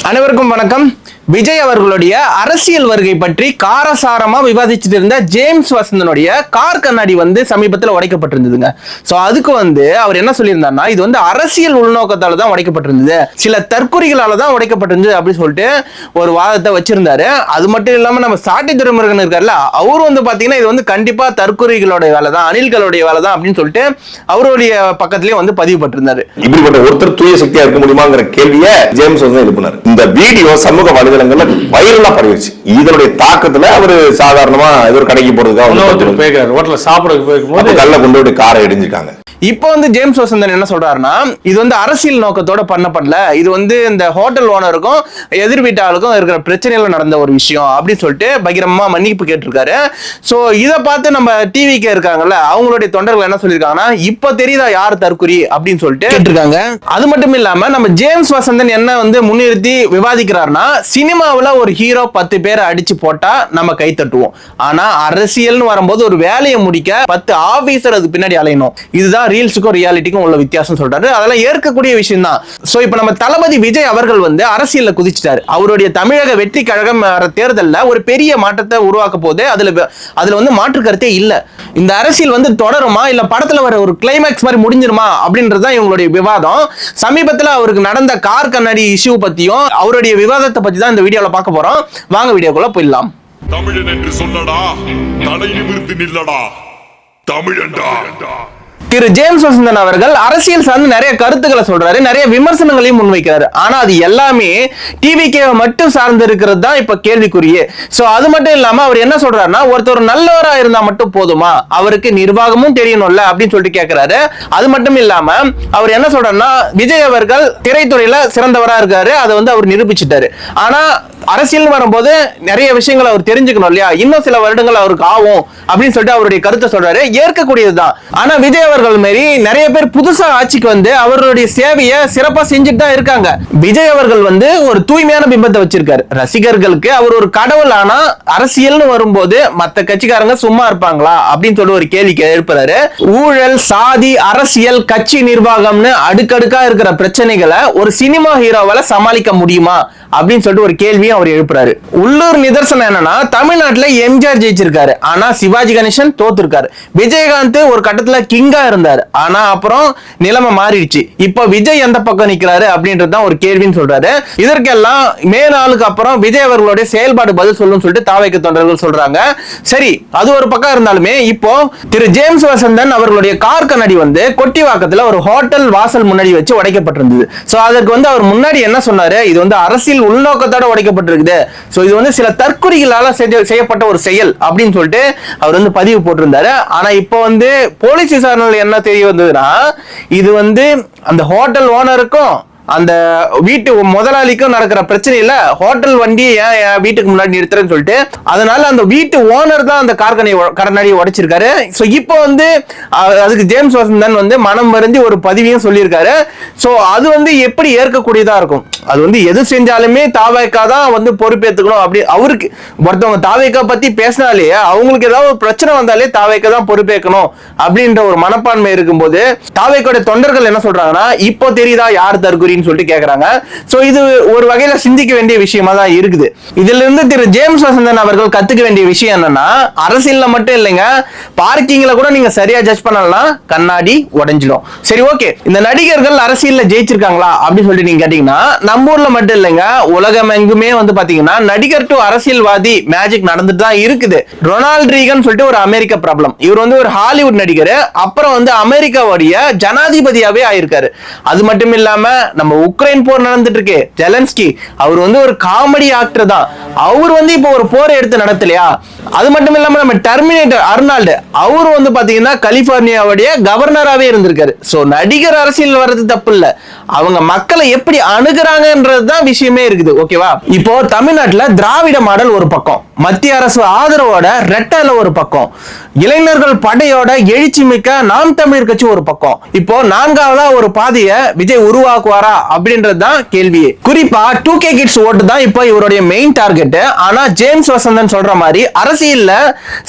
அனைவருக்கும் வணக்கம். விஜய் அவர்களுடைய அரசியல் வருகை பற்றி காரசாரமா விவாதிச்சுட்டு இருந்த ஜேம்ஸ் வசந்தனுடைய கார் கண்ணாடி சமீபத்தில் உடைக்கப்பட்டிருந்ததுங்க. சோ அதுக்கு அவர் என்ன சொல்லியிருந்தாருன்னா, இது அரசியல் உள்நோக்கத்தால தான் உடைக்கப்பட்டிருந்தது, சில தற்கொலைகளால தான் உடைக்கப்பட்டிருந்தது அப்படின்னு சொல்லிட்டு ஒரு வாதத்தை வச்சிருந்தாரு. அது மட்டும் இல்லாம நம்ம சாட்டை துறைமுருகன் இருக்காருல்ல, அவரு பாத்தீங்கன்னா இது கண்டிப்பா தற்கொலைகளோட வேலை தான், அணில்களுடைய வேலை தான் அப்படின்னு சொல்லிட்டு அவருடைய பக்கத்திலேயே பதிவு பட்டிருந்தாரு. இப்படிப்பட்ட ஒருத்தர் தூய சக்தியா இருக்க முடியுமாங்கிற கேள்வியை ஜேம்ஸ் எழுப்பினார். இந்த வீடியோ சமூக வலைதளங்கள்ல வைரலா பரவிச்சு. இதனுடைய தாக்கத்துல அவரு சாதாரணமா ஒரு கடைக்கு போறதுக்காக ஹோட்டல்ல சாப்பிடறதுக்கு போகும்போது கல்ல கொண்டு போய் காரை இடிஞ்சிருக்காங்க. இப்போ ஜேம்ஸ் வசந்தன் என்ன சொல்றாருன்னா, இது அரசியல் நோக்கத்தோட பண்ணப்படல, இது இந்த ஹோட்டல் ஓனருக்கும் எதிர் வீட்டாளுக்கும் இருக்கிற பிரச்சனையில நடந்த ஒரு விஷயம் அப்படின்னு சொல்லிட்டு பகிரமா மன்னிப்பு கேட்டிருக்காரு. சோ இதை பார்த்து நம்ம டிவிக்கு இருக்காங்கல்ல, அவங்களுடைய தொண்டர்கள் என்ன சொல்லியிருக்காங்கன்னா, இப்ப தெரியுதா யார் தற்குறி அப்படின்னு சொல்லிட்டு கேட்டிருக்காங்க. அது மட்டும் இல்லாம நம்ம ஜேம்ஸ் வசந்தன் என்ன முன்னிறுத்தி விவாதிக்கிறாருன்னா, சினிமாவில் ஒரு ஹீரோ 10 பேரை அடிச்சு போட்டா நம்ம கை தட்டுவோம், ஆனா அரசியல்னு வரும்போது ஒரு வேலையை முடிக்க 10 ஆபீசர் அது பின்னாடி அலையணும், இதுதான் ரீல்ஸுக்கும் ரியாலிட்டிக்கும் உள்ள வித்தியாசம் சொல்றாரு. அதெல்லாம் ஏற்கக்கூடிய விஷயம் தான். சோ இப்போ நம்ம தளபதி விஜய் அவர்கள் அரசியல்ல குதிச்சிட்டாரு. அவருடைய தமிழக வெற்றி கழகம் தேர்தல்ல ஒரு பெரிய மாற்றத்தை உருவாக்க போது அதுல மாற்று கருத்தே இல்ல. இந்த அரசியல் தொடருமா இல்ல படத்துல வர ஒரு கிளைமேக்ஸ் மாதிரி முடிஞ்சிருமா அப்படின்றதுதான் இவங்களுடைய விவாதம். சமீபத்தில் அவருக்கு நடந்த கார் கண்ணாடி இஷ்யூ பத்தியும் அவருடைய விவாதத்தை பத்தி தான் இந்த வீடியோல பார்க்க போறோம். வாங்க வீடியோக்குள்ள போயிடலாம். தமிழன் என்று சொல்லடா, தலை நிமிர்ந்து நில்லடா, தமிழன்டா. திரு ஜேம்ஸ் வசந்தன் அவர்கள் அரசியல் சார்ந்து நிறைய கருத்துக்களை சொல்றாரு, நிறைய விமர்சனங்களையும் முன்வைக்கிறாரு. ஆனா அது எல்லாமே டிவிக்கு மட்டும் சார்ந்து இருக்கிறது தான் இப்ப கேள்விக்குரிய. சோ அது மட்டும் இல்லாம அவர் என்ன சொல்றாருன்னா, ஒருத்தர் நல்லவரா இருந்தா மட்டும் போதுமா, அவருக்கு நிர்வாகமும் தெரியணும்ல அப்படின்னு சொல்லிட்டு கேட்கிறாரு. அது மட்டும் இல்லாம அவர் என்ன சொல்றாருன்னா, விஜய் அவர்கள் திரைத்துறையில சிறந்தவரா இருக்காரு, அதை அவர் நிரூபிச்சுட்டாரு. ஆனா அரசியல் வரும்போது நிறைய விஷயங்கள் அவர் தெரிஞ்சுக்கணும் இல்லையா, இன்னும் சில வருடங்கள் அவருக்கு ஆகும் அப்படின்னு சொல்லிட்டு அவருடைய கருத்தை சொல்றாரு. ஏற்கக்கூடியதுதான். ஆனா விஜய் அவர்கள் மாரி நிறைய பேர் புதுசா ஆட்சிக்கு அவருடைய சேவையை சிறப்பா செஞ்சுட்டு தான் இருக்காங்க. விஜய் அவர்கள் ஒரு தூய்மையான பிம்பத்தை வச்சிருக்காரு ரசிகர்களுக்கு. அவர் ஒரு கடவுள். ஆனா அரசியல்னு வரும்போது மத்த கட்சிக்காரங்க சும்மா இருப்பாங்களா அப்படின்னு சொல்லி ஒரு கேள்வி எழுப்புறாரு. ஊழல், சாதி, அரசியல், கட்சி நிர்வாகம்னு அடுக்கடுக்கா இருக்கிற பிரச்சனைகளை ஒரு சினிமா ஹீரோவால சமாளிக்க முடியுமா அப்படின்னு சொல்லிட்டு ஒரு கேள்வியும் அவர் எழுப்புறாரு. உள்ளூர் நிதர்சனம் என்னன்னா, தமிழ்நாட்டுல எம்ஜிஆர் ஜெயிச்சிருக்காரு, ஆனா சிவாஜி கணேசன் தோத்துருக்காரு. விஜயகாந்த் ஒரு கட்டத்துல கிங்கா இருந்தாரு, ஆனா அப்புறம் நிலைமை மாறிடுச்சு. இப்ப விஜய் எந்த பக்கம் நிக்கிறாரு அப்படின்றதுதான் ஒரு கேள்வின்னு சொல்றாரு. இதற்கெல்லாம் மேலாளுக்கு அப்புறம் விஜய் அவர்களுடைய செயல்பாடு பதில் சொல்லும் சொல்லிட்டு தாவைக்கு தொண்டர்கள் சொல்றாங்க. சரி, அது ஒரு பக்கம் இருந்தாலுமே இப்போ திரு ஜேம்ஸ் வசந்தன் அவர்களுடைய கார் கண்ணாடி கொட்டிவாக்கத்துல ஒரு ஹோட்டல் வாசல் முன்னாடி வச்சு உடைக்கப்பட்டிருந்தது. சோ அதற்கு அவர் முன்னாடி என்ன சொன்னாரு, இது அரசியல் உள்நோக்கத்தோட உடைக்கப்பட்டிருக்குது, சோ இது சில தற்கொலைகளால செய்யப்பட்ட ஒரு செயல் அப்படின்னு சொல்லிட்டு அவர் பதிவு போட்டிருந்தாரு. ஆனா இப்போ போலீஸ் விசாரணை என்ன தெரிய வந்ததுன்னா, இது அந்த ஹோட்டல் ஓனருக்கும் அந்த வீட்டு முதலாளிக்கும் நடக்கிற பிரச்சனையில ஹோட்டல் வண்டி ஏன் வீட்டுக்கு முன்னாடி நிறுத்துறேன்னு சொல்லிட்டு, அதனால அந்த வீட்டு ஓனர் தான் அந்த கண்ணாடியை உடைச்சிருக்காரு. சோ இப்போ அதுக்கு ஜேம்ஸ் வசந்தன் மனம் வருந்தி ஒரு பதிவையும் சொல்லியிருக்காரு. சோ அது எப்படி ஏற்கக்கூடியதா இருக்கும், அது எது செஞ்சாலுமே தாவேக்கா தான் பொறுப்பேற்றுக்கணும். அப்படி அவருக்கு ஒருத்தவங்க தாவேக்கா பத்தி பேசினாலே, அவங்களுக்கு ஏதாவது ஒரு பிரச்சனை வந்தாலே தாவேக்கா தான் பொறுப்பேற்கணும் அப்படின்ற ஒரு மனப்பான்மை இருக்கும்போது, தாவேக்கோட தொண்டர்கள் என்ன சொல்றாங்கன்னா, இப்போ தெரியுதா யார் தற்கொலை சொல்லிட்டு கேக்குறாங்க. சோ இது ஒரு வகையில சிந்திக்க வேண்டிய விஷயமா தான் இருக்குது. இதுல இருந்து திரு ஜேம்ஸ் வசந்தன் அவர்கள் கத்துக்க வேண்டிய விஷயம் என்னன்னா, அரசியல்ல மட்டும் இல்லைங்க, பார்க்கிங்ல கூட நீங்க சரியா ஜட்ஜ் பண்ணலாம், கண்ணாடி உடைஞ்சிடும். சரி, ஓகே, இந்த நடிகர்கள் அரசியல்ல ஜெயிச்சிருக்காங்களா அப்படின்னு சொல்லிட்டு நீங்க கேட்டீங்கன்னா, நம்ம ஊர்ல மட்டும் இல்லைங்க, உலகம் எங்குமே பாத்தீங்கன்னா நடிகர் டு அரசியல்வாதி மேஜிக் நடந்துட்டு தான் இருக்குது. ரொனால்ட் ரீகன் சொல்லிட்டு ஒரு அமெரிக்க பிரபலம், இவர் ஒரு ஹாலிவுட் நடிகர், அப்புறம் அமெரிக்காவுடைய ஜனாதிபதியாவே ஆயிருக்காரு. அது மட்டும் இல்லாம நம்ம உக்ரைன் போர் நடந்துட்டு இருக்கு, ஜெலன்ஸ்கி அவர் ஒரு காமெடி ஆக்டர் தான். அவர் இப்போ ஒரு போரை எடுத்து நடத்தலையா. அது மட்டும் இல்லாம நம்ம டெர்மினேட்டர் அர்னால்டு, அவரு பாத்தீங்கன்னா கலிபோர்னியாவுடைய கவர்னராவே இருந்திருக்காரு. சோ நடிகர் அரசியல் வர்றது தப்பு இல்ல, அவங்க மக்களை எப்படி அணுகுறாங்கன்றதுதான் விஷயமே இருக்குது. ஓகேவா, இப்போ தமிழ்நாட்டுல திராவிட மாடல் ஒரு பக்கம், மத்திய அரசு ஆதரவோட ரெட்டல ஒரு பக்கம், இளைஞர்கள் படையோட எழுச்சி மிக்க நாம் தமிழர் கட்சி ஒரு பக்கம். இப்போ நான்காவதா ஒரு பாதையை விஜய் உருவாக்குவாரா அப்படின்றதுதான் கேள்வியே. குறிப்பா 2K கிட்ஸ் ஓட்டு தான் இப்போ இவருடைய மெயின் டார்கெட். ஆனா ஜேம்ஸ் வசந்தன் சொல்ற மாதிரி அரசியல்ல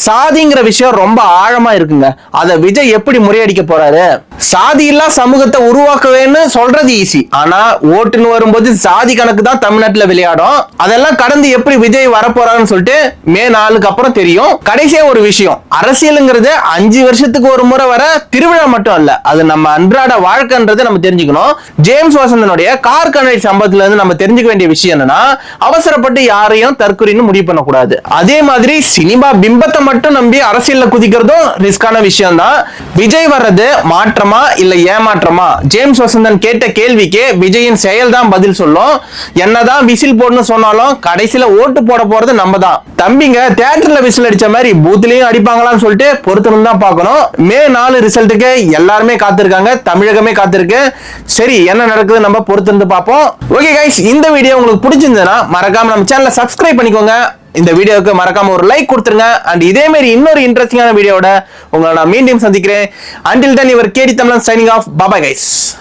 சாதிங்கிற விஷயம் ரொம்ப ஆழமா இருக்குங்க. அதை விஜய் எப்படி முறியடிக்க போறாரு? சாதி இல்லா சமூகத்தை உருவாக்குவேன்னு சொல்றது ஈஸி, ஆனா ஓட்டுன்னு வரும்போது சாதி கணக்கு தான் தமிழ்நாட்டுல விளையாடும். அதெல்லாம் கடந்து எப்படி விஜய் வரப்போறாருன்னு சொல்லிட்டு மே 4க்கு அப்புறம் தெரியும். கடைசியா ஒரு விஷயம், அரசியலுங்கிறது 5 வருஷத்துக்கு ஒரு முறை வர திருவிழா மட்டும் அல்ல, அது நம்ம அன்றாட வாழ்க்கைன்றதை நம்ம தெரிஞ்சுக்கணும். ஜேம்ஸ் வசந்தனுடைய கார் கண்ணாடி சம்பவத்துல இருந்து நம்ம தெரிஞ்சுக்க வேண்டிய விஷயம் என்னன்னா, அவசரப்பட்டு யாரையும் தற்கொலைன்னு முடிவு பண்ணக்கூடாது. அதே மாதிரி சினிமா பிம்பத்தை மட்டும் நம்பி அரசியல்ல குதிக்கிறதும் ரிஸ்கான விஷயம் தான். விஜய் வர்றது மாற்றமா இல்ல ஏமாற்றமா? ஜேம்ஸ் வசந்தன் கேட்ட கேள்விக்கு விஜயின் செயல் தான் பதில் சொல்லும். என்னதான் விசில் போடணும் சொன்னாலும் கடைசியில ஓட்டு போட போறது நம்ம தான். தம்பிங்க தியேட்டர்ல விசில் அடிச்ச மாதிரி பூத்லயும் அடிப்பாங்களான்னு சொல்லிட்டு பொறுத்திருந்து தான் பார்க்கணும். மே 4 ரிசல்ட்டுக்கு எல்லாருமே காத்திருக்காங்க, தமிழகமே காத்திருக்கு. சரி, என்ன நடக்குது நம்ம பொறுத்திருந்து பார்ப்போம். ஓகே கைஸ், இந்த வீடியோ உங்களுக்கு பிடிச்சிருந்ததுன்னா மறக்காம நம்ம சேனலை சப்ஸ்கிரைப் பண்ணிக்கோங்க. இந்த வீடியோவுக்கு மறக்காம ஒரு லைக் கொடுத்துருங்க. அண்ட் இதே மாதிரி இன்னொரு இன்ட்ரெஸ்டிங்கான வீடியோட உங்களை நான் மீண்டும் சந்திக்கிறேன். Until then, your KD Tamilan signing off. Bye bye guys.